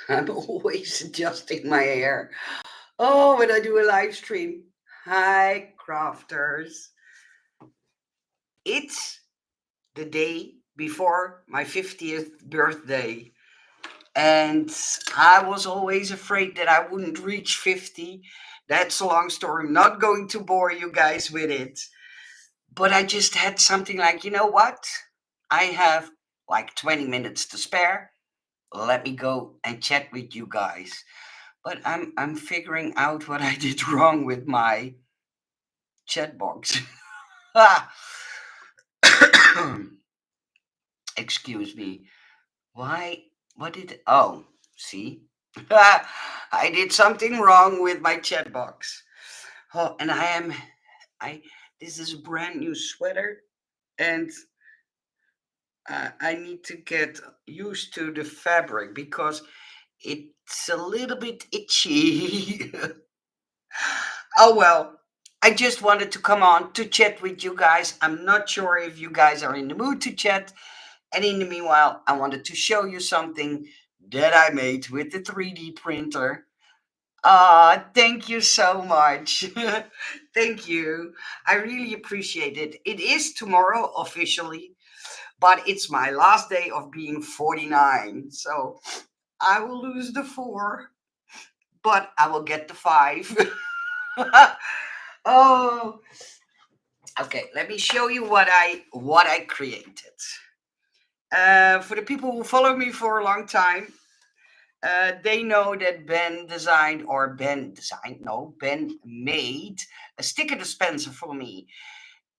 I'm always adjusting my hair. Oh, when I do a live stream. Hi, crafters. It's the day before my 50th birthday. And I was always afraid that I wouldn't reach 50. That's a long story. I'm not going to bore you guys with it. But I just had something like, you know what? I have like 20 minutes to spare. Let me go and chat with you guys. But I'm figuring out what I did wrong with my chat box. Ah, excuse me. Why? What did? Oh, see, I did something wrong with my chat box. Oh, and I am. I. This is a brand new sweater, and I need to get used to the fabric because it's a little bit itchy. Oh well, I just wanted to come on to chat with you guys. I'm not sure if you guys are in the mood to chat. And in the meanwhile, I wanted to show you something that I made with the 3D printer. Ah, thank you so much. Thank you. I really appreciate it. It is tomorrow officially, but it's my last day of being 49. So I will lose the 4, but I will get the 5. Oh, okay. Let me show you what I created. For the people who follow me for a long time, they know that Ben made a sticker dispenser for me.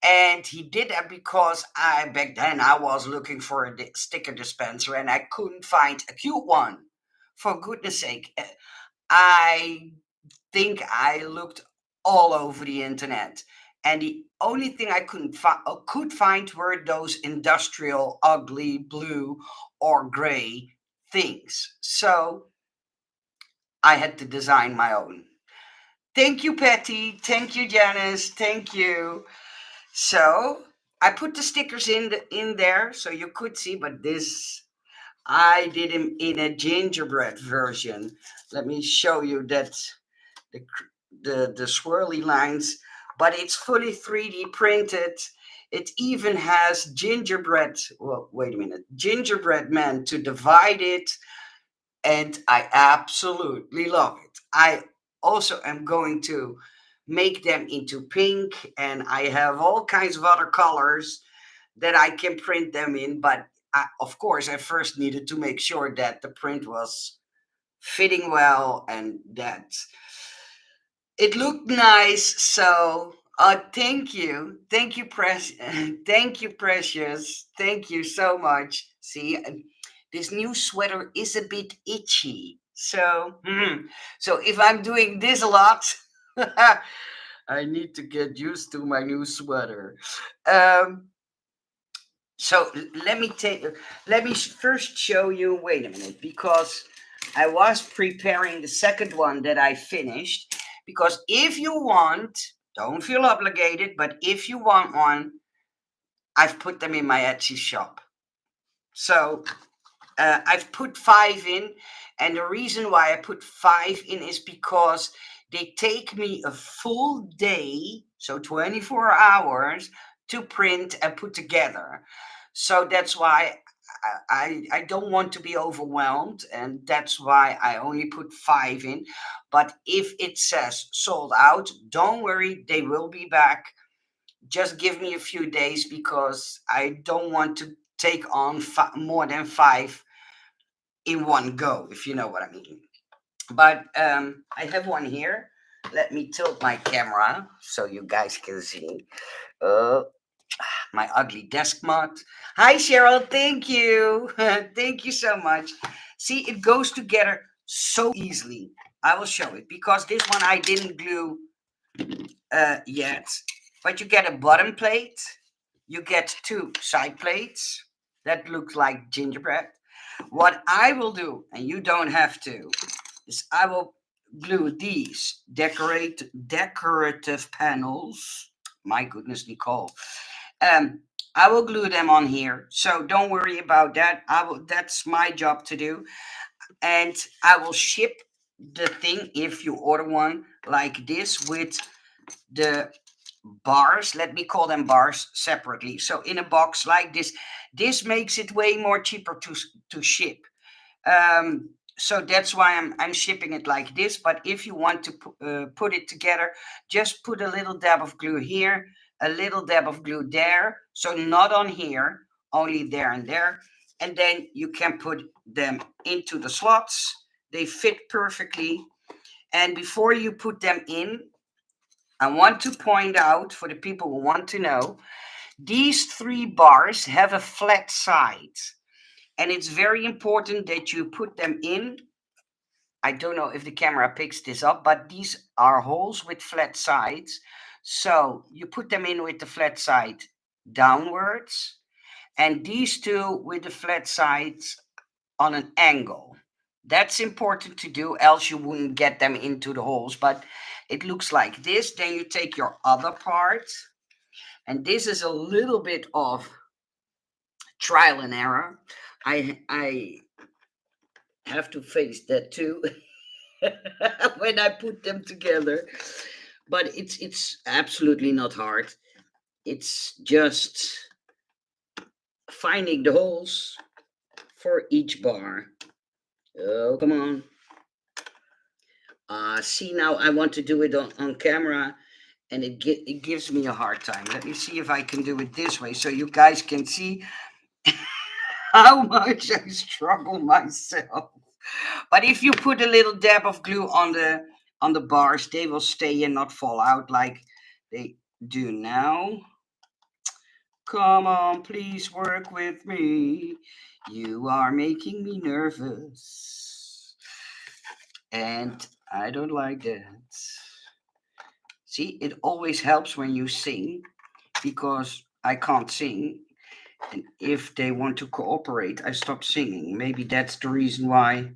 And he did that because back then I was looking for a sticker dispenser and I couldn't find a cute one. For goodness sake, I think I looked all over the internet, and the only thing I could find were those industrial, ugly blue or gray things. So I had to design my own. Thank you, Patty. Thank you, Janice. Thank you. So I put the stickers in there so you could see, but this I did him in a gingerbread version. Let me show you that the the swirly lines, but it's fully 3D printed. It even has gingerbread. Well, wait a minute, gingerbread man to divide it, and I absolutely love it. I also am going to make them into pink, and I have all kinds of other colors that I can print them in. But of course, I first needed to make sure that the print was fitting well and that it looked nice. So, thank you, thank you, Precious, thank you so much. See, this new sweater is a bit itchy, so so if I'm doing this a lot, I need to get used to my new sweater. Um, so let me first show you. Wait a minute, because I was preparing the second one that I finished. Because if you want, don't feel obligated, but if you want one, I've put them in my Etsy shop. So I've put 5 in, and the reason why I put 5 in is because they take me a full day, so 24 hours, to print and put together. So that's why I don't want to be overwhelmed, and that's why I only put 5 in. But if it says sold out, don't worry, they will be back. Just give me a few days because I don't want to take on more than 5 in one go, if you know what I mean. But I have one here. Let me tilt my camera so you guys can see. Uh, my ugly desk mat. Hi, Cheryl. Thank you. Thank you so much. See, it goes together so easily. I will show it because this one I didn't glue yet. But you get a bottom plate. You get 2 side plates that look like gingerbread. What I will do, and you don't have to, is I will glue these decorative panels. My goodness, Nicole. Um, I will glue them on here, so don't worry about that. I will. That's my job to do. And I will ship the thing if you order one like this with the bars, let me call them bars separately. So in a box like this makes it way more cheaper to ship. So that's why I'm shipping it like this. But if you want to put it together, just put a little dab of glue here, a little dab of glue there. So not on here, only there and there. And then you can put them into the slots. They fit perfectly. And before you put them in, I want to point out for the people who want to know, these 3 bars have a flat side. And it's very important that you put them in. I don't know if the camera picks this up, but these are holes with flat sides. So you put them in with the flat side downwards, and these 2 with the flat sides on an angle. That's important to do, else you wouldn't get them into the holes. But it looks like this. Then you take your other part, and this is a little bit of trial and error. I have to face that too when I put them together. But it's absolutely not hard. It's just finding the holes for each bar. Oh, come on. See, now I want to do it on camera, and it gives me a hard time. Let me see if I can do it this way so you guys can see how much I struggle myself. But if you put a little dab of glue on the bars, they will stay and not fall out like they do now. Come on, please work with me. You are making me nervous. And I don't like that. See, it always helps when you sing because I can't sing. And if they want to cooperate, I stop singing. Maybe that's the reason why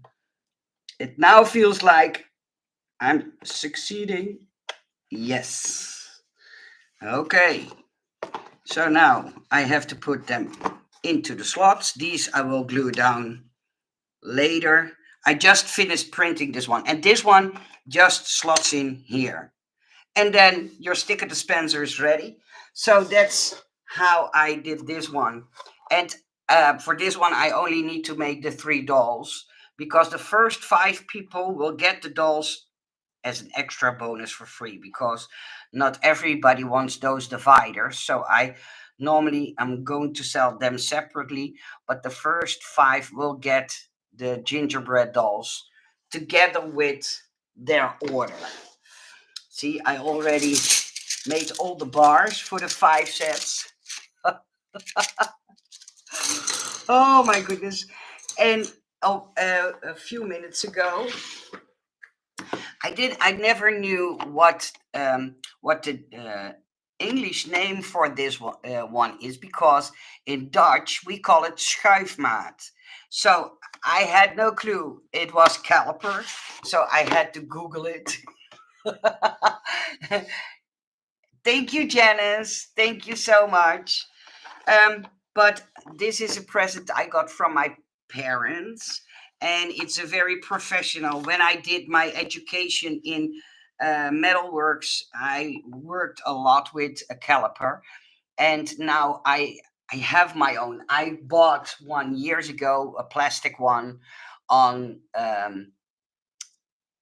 it now feels like I'm succeeding. Yes. Okay. So now I have to put them into the slots. These I will glue down later. I just finished printing this one, and this one just slots in here. And then your sticker dispenser is ready. So that's how I did this one. And for this one, I only need to make the 3 dolls because the first 5 people will get the dolls as an extra bonus for free because not everybody wants those dividers. So I normally I'm going to sell them separately, but the first 5 will get the gingerbread dolls together with their order. See, I already made all the bars for the 5 sets. Oh my goodness. And a few minutes ago, I never knew what the English name for this one is because in Dutch we call it schuifmaat. So I had no clue it was caliper, so I had to Google it. Thank you, Janice. Thank you so much. But this is a present I got from my parents, and it's a very professional. When I did my education in metalworks, I worked a lot with a caliper, and now I have my own. I bought one years ago, a plastic one on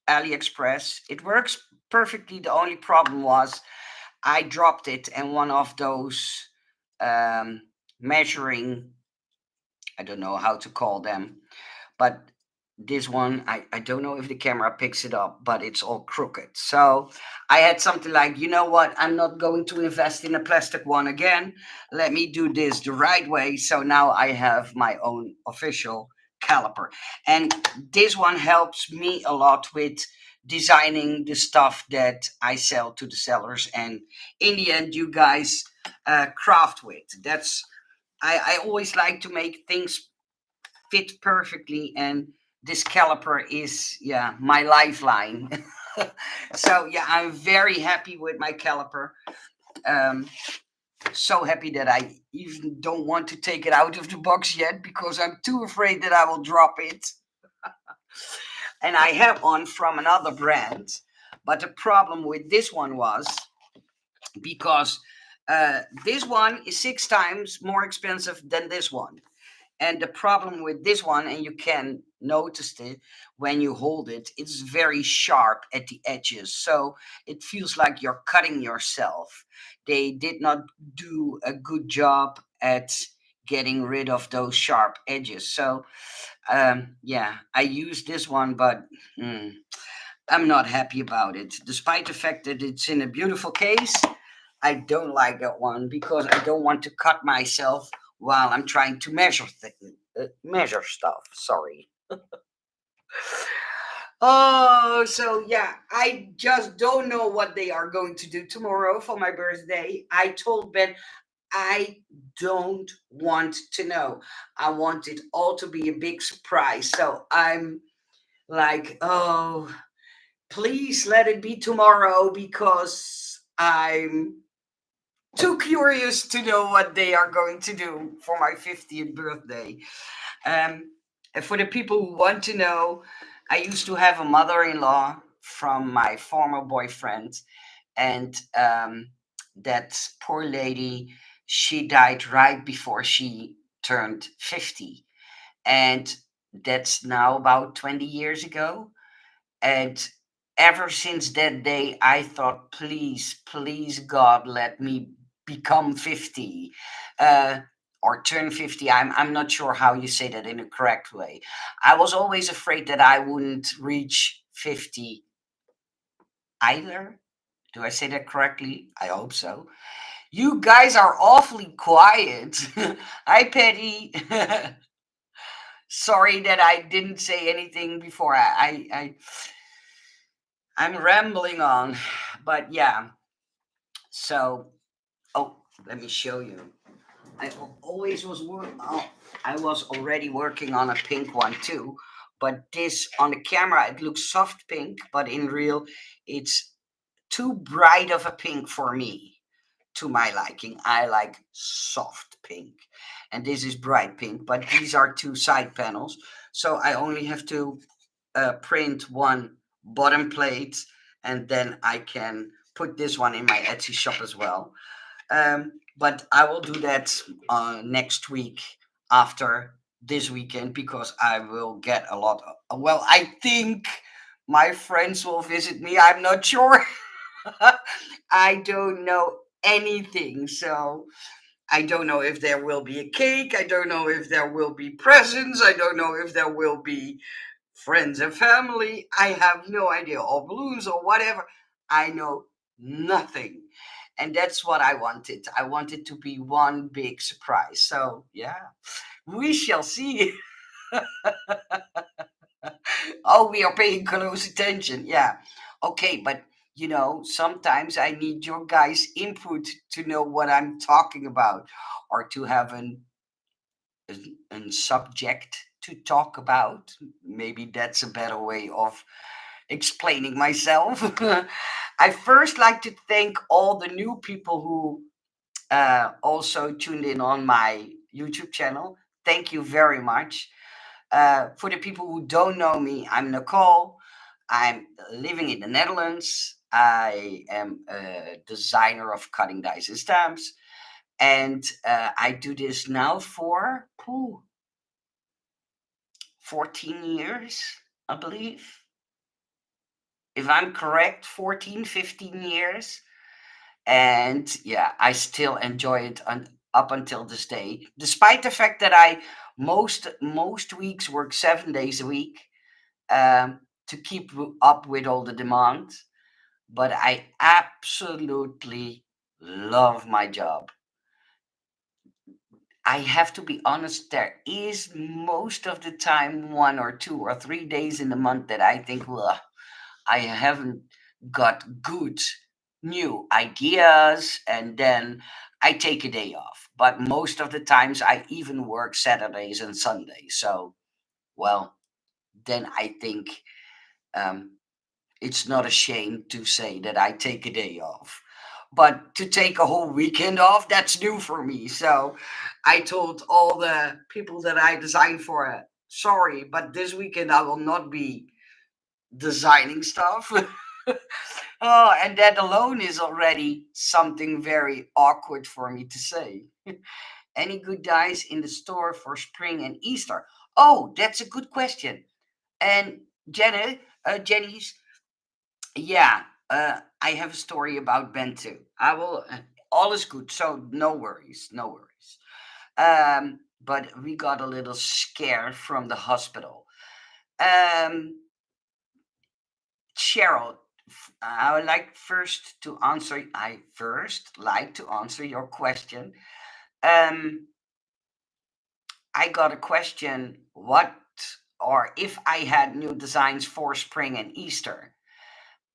AliExpress. It works perfectly. The only problem was I dropped it, and one of those measuring, I don't know how to call them, but this one, I don't know if the camera picks it up, but it's all crooked. So I had something like, you know what? I'm not going to invest in a plastic one again. Let me do this the right way. So now I have my own official caliper. And this one helps me a lot with designing the stuff that I sell to the sellers. And in the end, you guys craft with. I always like to make things fit perfectly, and this caliper is, yeah, my lifeline. So yeah, I'm very happy with my caliper. um so happy that I even don't want to take it out of the box yet because I'm too afraid that I will drop it. And I have one from another brand. But the problem with this one was because this one is 6 times more expensive than this one. And the problem with this one, and you can notice it when you hold it, it's very sharp at the edges. So it feels like you're cutting yourself. They did not do a good job at getting rid of those sharp edges. So, yeah, I use this one, but I'm not happy about it. Despite the fact that it's in a beautiful case, I don't like that one because I don't want to cut myself while I'm trying to measure stuff. Sorry. Oh, so yeah, I just don't know what they are going to do tomorrow for my birthday. I told Ben I don't want to know. I want it all to be a big surprise. So I'm like, oh, please let it be tomorrow because I'm too curious to know what they are going to do for my 50th birthday. Um, and for the people who want to know, I used to have a mother in law from my former boyfriend, and that poor lady, she died right before she turned 50. And that's now about 20 years ago. And ever since that day, I thought, please, please, God, let me become 50 uh, or turn 50. I'm not sure how you say that in a correct way. I was always afraid that I wouldn't reach 50 either. Do I say that correctly? I hope so. You guys are awfully quiet. Hi, Petty. Sorry that I didn't say anything before. I'm rambling on, but yeah. So, oh, let me show you. Always was I was already working on a pink one too, but this on the camera it looks soft pink, but in real it's too bright of a pink for me. To my liking, I like soft pink, and this is bright pink. But these are two side panels, so I only have to print one bottom plate, and then I can put this one in my Etsy shop as well. But I will do that next week after this weekend because I will get a lot. Well, I think my friends will visit me. I'm not sure. I don't know anything. So I don't know if there will be a cake. I don't know if there will be presents. I don't know if there will be friends and family. I have no idea, or balloons or whatever. I know nothing. And that's what I wanted. I wanted to be one big surprise. So, yeah, we shall see. Oh, we are paying close attention. Yeah. Okay, but sometimes I need your guys' input to know what I'm talking about or to have an subject to talk about. Maybe that's a better way of explaining myself. I first like to thank all the new people who also tuned in on my YouTube channel. Thank you very much. For the people who don't know me, I'm Nicole. I'm living in the Netherlands. I am a designer of cutting dies and stamps. And I do this now for 14 years, I believe. If I'm correct, 14, 15 years. And yeah, I still enjoy it up until this day, despite the fact that I most weeks work 7 days a week to keep up with all the demand. But I absolutely love my job. I have to be honest, there is most of the time 1 or 2 or 3 days in the month that I think, well, I haven't got good new ideas, and then I take a day off. But most of the times I even work Saturdays and Sundays. So, well, then I think um, it's not a shame to say that I take a day off. But to take a whole weekend off, that's new for me. So I told all the people that I designed for, sorry, but this weekend I will not be designing stuff. Oh, and that alone is already something very awkward for me to say. Any good dyes in the store for spring and Easter? Oh, that's a good question. And Jenny's, yeah, I have a story about Ben too. I will. All is good, so no worries, no worries. But we got a little scared from the hospital. Um, Cheryl, I would like first to answer. I first like to answer your question. Um, I got a question. What or if I had new designs for spring and Easter?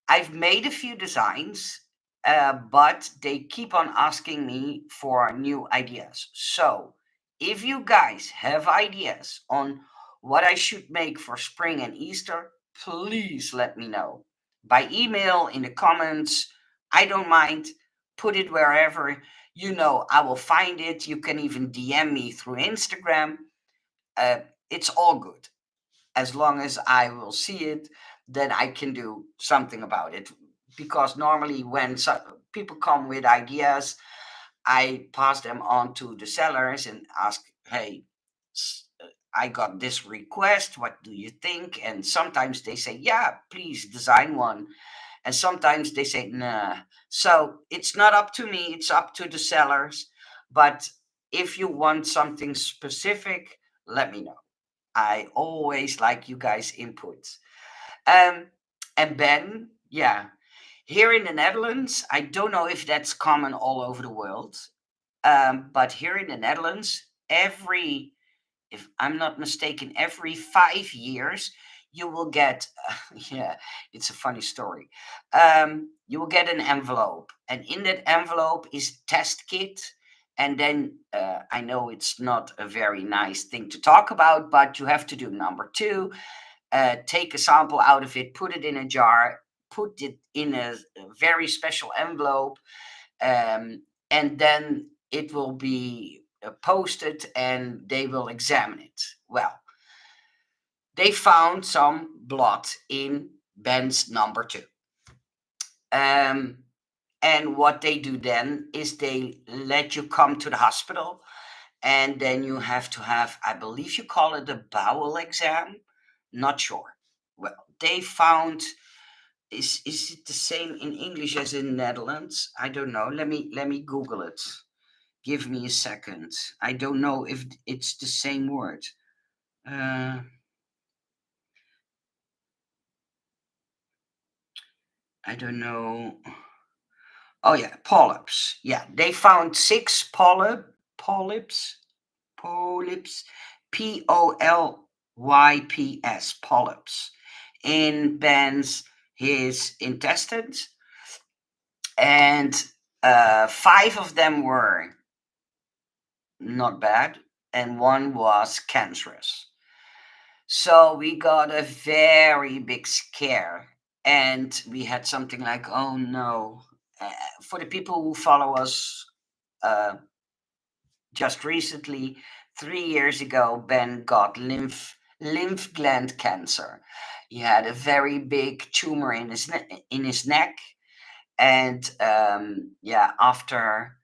I've made a few designs, but they keep on asking me for new ideas. So, if you guys have ideas on what I should make for spring and Easter, please let me know. By email, in the comments, I don't mind. Put it wherever. I will find it. You can even DM me through Instagram. Uh, it's all good as long as I will see it, then I can do something about it. Because normally, when people come with ideas, I pass them on to the sellers and ask, hey, I got this request. What do you think? And sometimes they say, yeah, please design one. And sometimes they say, nah. So it's not up to me, it's up to the sellers. But if you want something specific, let me know. I always like you guys' input. Um, and Ben, yeah, here in the Netherlands, I don't know if that's common all over the world, but here in the Netherlands, if I'm not mistaken, every 5 years, you will get, yeah, it's a funny story. You will get an envelope, and in that envelope is test kit. And then I know it's not a very nice thing to talk about, but you have to do number two, take a sample out of it, put it in a jar, put it in a very special envelope, and then it will be posted and they will examine it. Well, they found some blood in Ben's number two. Um, and what they do then is they let you come to the hospital, and then you have to have, I believe you call it a bowel exam. Not sure. Well, they found, is it the same in English as in Netherlands? I don't know. Let me Google it. Give me a second. I don't know if it's the same word. Uh, I don't know. Oh yeah, polyps. Yeah, they found six polyps, polyps, polyps in Ben's his intestines, and five of them were not bad, and one was cancerous. So we got a very big scare, and we had something like, "Oh no!" For the people who follow us, uh, just recently, 3 years ago, Ben got lymph gland cancer. He had a very big tumor in his neck, and yeah, after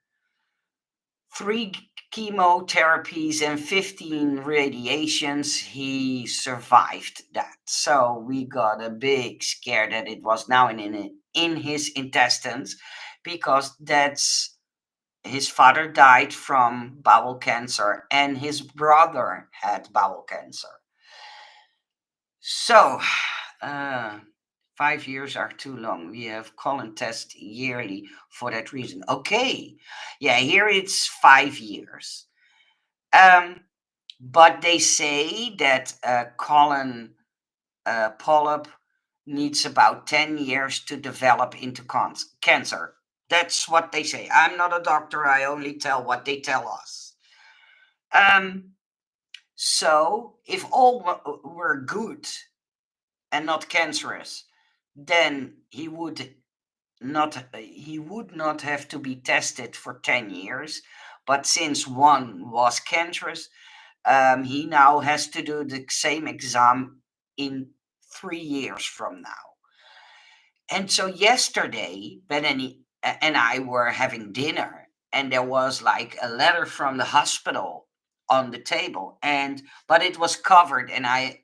three chemotherapies and 15 radiations, he survived that. So we got a big scare that it was now in his intestines, because that's his father died from bowel cancer and his brother had bowel cancer. So, uh, 5 years are too long. We have colon test yearly for that reason. Okay, yeah, here it's 5 years. Um, but they say that a colon polyp needs about 10 years to develop into cancer. That's what they say. I'm not a doctor, I only tell what they tell us. Um, so, if all were good and not cancerous, then he would not have to be tested for 10 years. But since one was cancerous, he now has to do the same exam in 3 years from now. And so yesterday, Ben and I were having dinner, and there was like a letter from the hospital on the table, and but it was covered, and I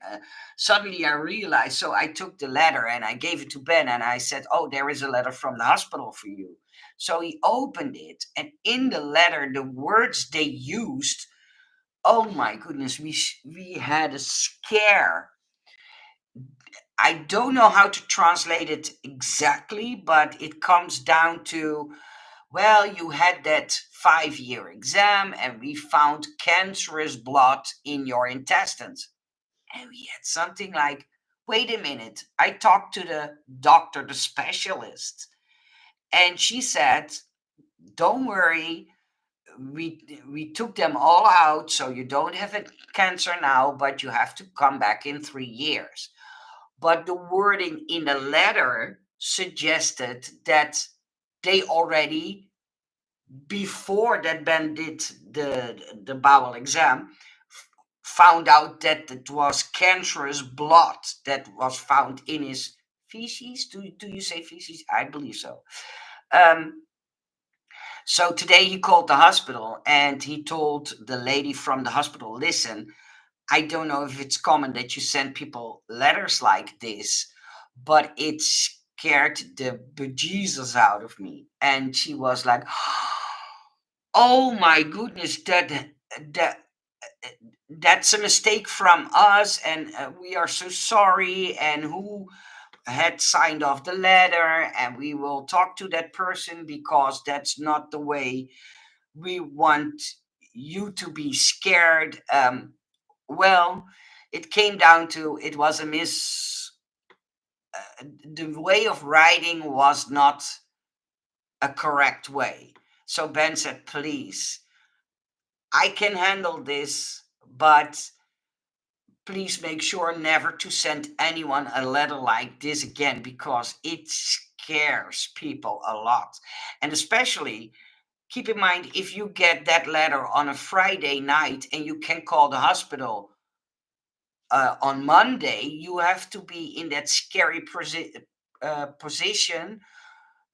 suddenly I realized. So I took the letter and I gave it to Ben, and I said, "Oh, there is a letter from the hospital for you." So he opened it, and in the letter, the words they used. Oh my goodness, we had a scare. I don't know how to translate it exactly, but it comes down to, well, you had that 5-year exam and we found cancerous blood in your intestines. And we had something like, wait a minute, I talked to the doctor, the specialist, and she said, don't worry, we took them all out, so you don't have a cancer now, but you have to come back in 3 years. But the wording in the letter suggested that they already, before that Ben did the bowel exam, found out that it was cancerous blood that was found in his feces. Do you say feces? I believe so. Um, so today he called the hospital and he told the lady from the hospital, listen, I don't know if it's common that you send people letters like this, but it scared the bejesus out of me. And she was like, "Oh my goodness, that that's a mistake from us, and we are so sorry. And who had signed off the letter? And we will talk to that person because that's not the way we want you to be scared." Well, it came down to it was a the way of writing was not a correct way. So Ben said, please, I can handle this, but please make sure never to send anyone a letter like this again because it scares people a lot. And especially keep in mind if you get that letter on a Friday night and you can call the hospital on Monday, you have to be in that scary position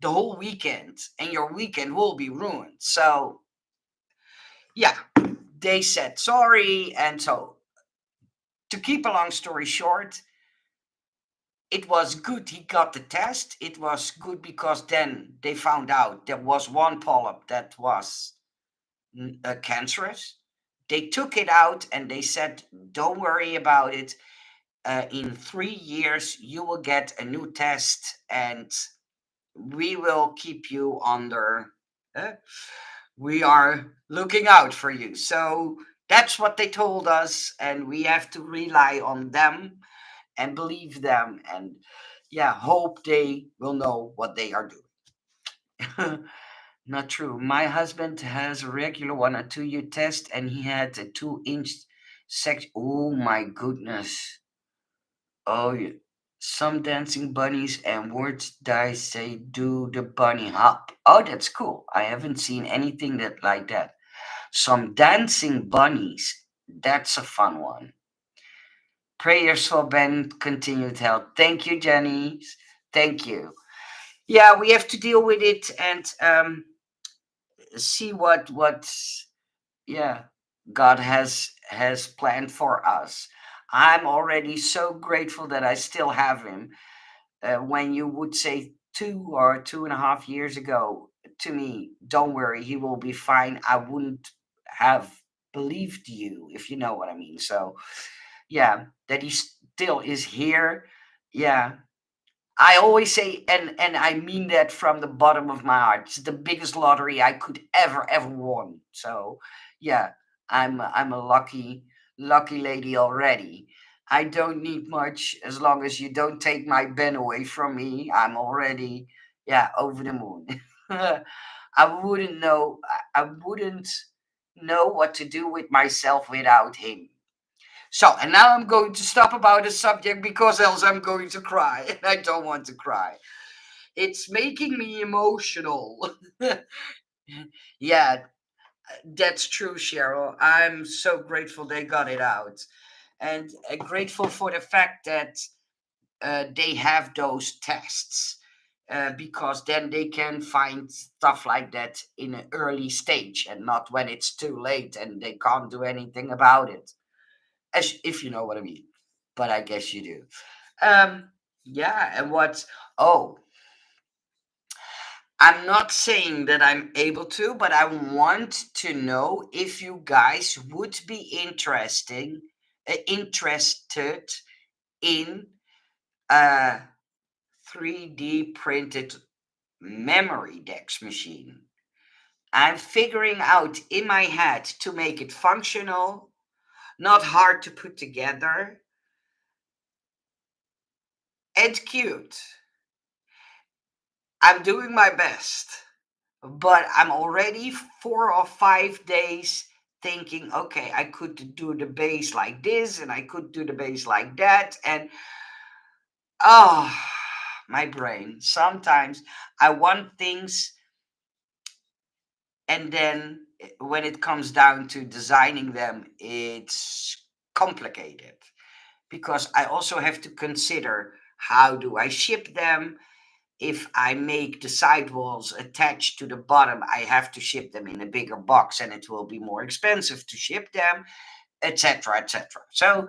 the whole weekend, and your weekend will be ruined. So, yeah, they said sorry. And so, to keep a long story short, it was good he got the test. It was good because then they found out there was one polyp that was cancerous. They took it out and they said, don't worry about it. In 3 years, you will get a new test and we will keep you under. Uh, we are looking out for you. So that's what they told us, and we have to rely on them and believe them and, yeah, hope they will know what they are doing. Not true. My husband has a regular one, a 2-year test, and he had a 2-inch section. Oh my goodness. Oh, yeah. Some dancing bunnies and words die say do the bunny hop. Oh, that's cool. I haven't seen anything that like that. Some dancing bunnies. That's a fun one. Prayers for Ben continued health. Thank you, Jenny. Thank you. Yeah, we have to deal with it and see what yeah God has planned for us. I'm already so grateful that I still have him. When you would say 2 or 2.5 years ago to me, don't worry, he will be fine, I wouldn't have believed you, if you know what I mean. So, yeah, that he still is here. Yeah, I always say, and I mean that from the bottom of my heart. It's the biggest lottery I could ever won. So, yeah, I'm a lucky lady already. I don't need much as long as you don't take my Ben away from me. I'm already, yeah, over the moon. I wouldn't know what to do with myself without him. So, and now I'm going to stop about the subject because else I'm going to cry, and I don't want to cry. It's making me emotional. Yeah, that's true, Cheryl. I'm so grateful they got it out. And grateful for the fact that they have those tests, because then they can find stuff like that in an early stage and not when it's too late and they can't do anything about it. As if you know what I mean. But I guess you do. Yeah, and what? Oh, I'm not saying that I'm able to, but I want to know if you guys would be interested in a 3D printed memory decks machine. I'm figuring out in my head to make it functional, not hard to put together, and cute. I'm doing my best, but I'm already 4 or 5 days thinking, okay, I could do the base like this and I could do the base like that. And oh, my brain. Sometimes I want things, and then when it comes down to designing them, it's complicated because I also have to consider how do I ship them. If I make the sidewalls attached to the bottom, I have to ship them in a bigger box and it will be more expensive to ship them, etc., etc. So,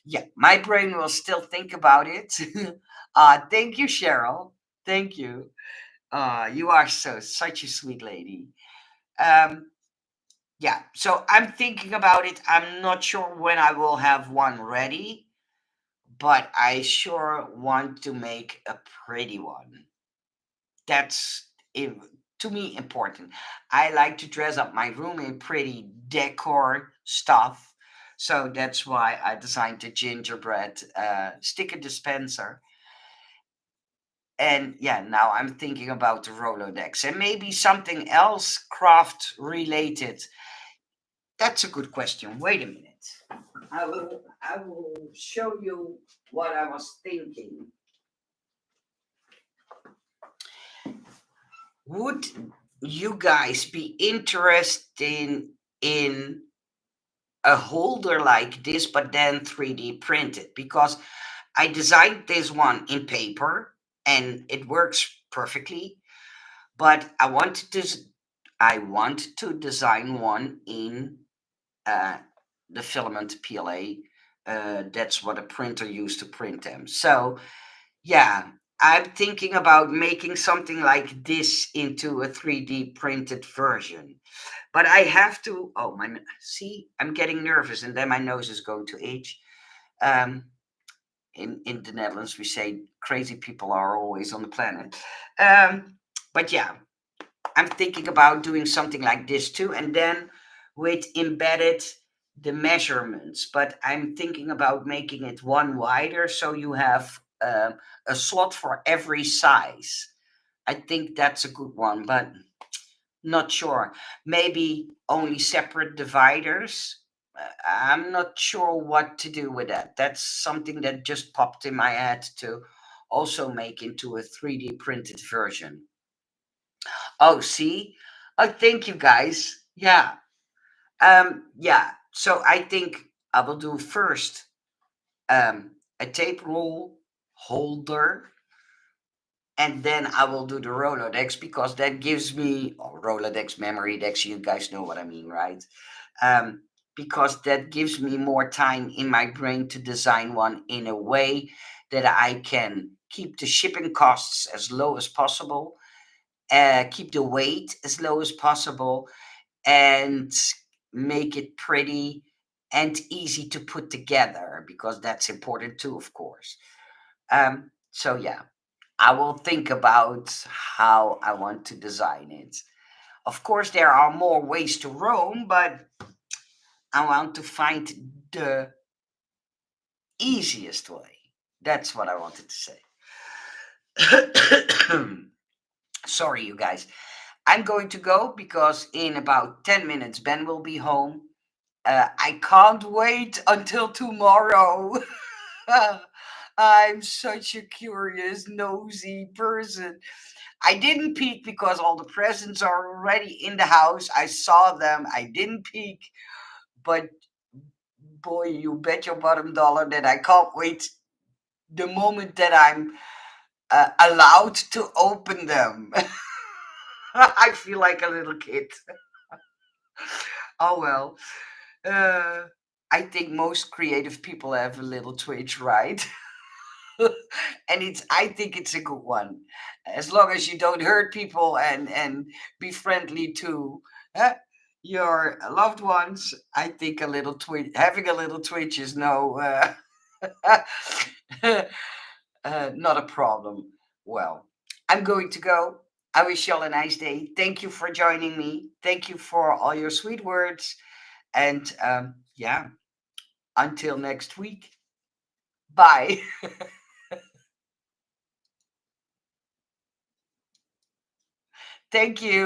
yeah, my brain will still think about it. Thank you, Cheryl. Thank you. You are such a sweet lady. Um, yeah, so I'm thinking about it. I'm not sure when I will have one ready, but I sure want to make a pretty one. That's to me important. I like to dress up my room in pretty decor stuff. So that's why I designed the gingerbread sticker dispenser. And yeah, now I'm thinking about the Rolodex and maybe something else craft related. That's a good question. Wait a minute. I will show you what I was thinking. Would you guys be interested in a holder like this, but then 3D printed? Because I designed this one in paper and it works perfectly, but I want to design one in uh, the filament PLA. That's what a printer used to print them. So yeah, I'm thinking about making something like this into a 3D printed version. But I have to. Oh my! See, I'm getting nervous, and then my nose is going to itch. Um, in the Netherlands, we say crazy people are always on the planet. But yeah, I'm thinking about doing something like this too, and then with embedded the measurements. But I'm thinking about making it one wider, so you have a slot for every size. I think that's a good one, but not sure. Maybe only separate dividers. I'm not sure what to do with that. That's something that just popped in my head to also make into a 3D printed version. Oh, see? Oh, thank you guys. Yeah. Yeah. So I think I will do first a tape roll holder, and then I will do the Rolodex because that gives me Rolodex, memory decks. You guys know what I mean, right? Um, because that gives me more time in my brain to design one in a way that I can keep the shipping costs as low as possible, keep the weight as low as possible, and make it pretty and easy to put together because that's important too, of course. So yeah, I will think about how I want to design it. Of course, there are more ways to roam, but I want to find the easiest way. That's what I wanted to say. Sorry, you guys. I'm going to go because in about 10 minutes, Ben will be home. I can't wait until tomorrow. I'm such a curious, nosy person. I didn't peek because all the presents are already in the house. I saw them. I didn't peek. But boy, you bet your bottom dollar that I can't wait the moment that I'm allowed to open them, I feel like a little kid. Oh well. Uh, I think most creative people have a little twitch, right? And I think it's a good one, as long as you don't hurt people and be friendly to uh, your loved ones. I think a little twitch, having a little twitch, is no not a problem. Well, I'm going to go. I wish you all a nice day. Thank you for joining me. Thank you for all your sweet words. And yeah, until next week. Bye. Thank you.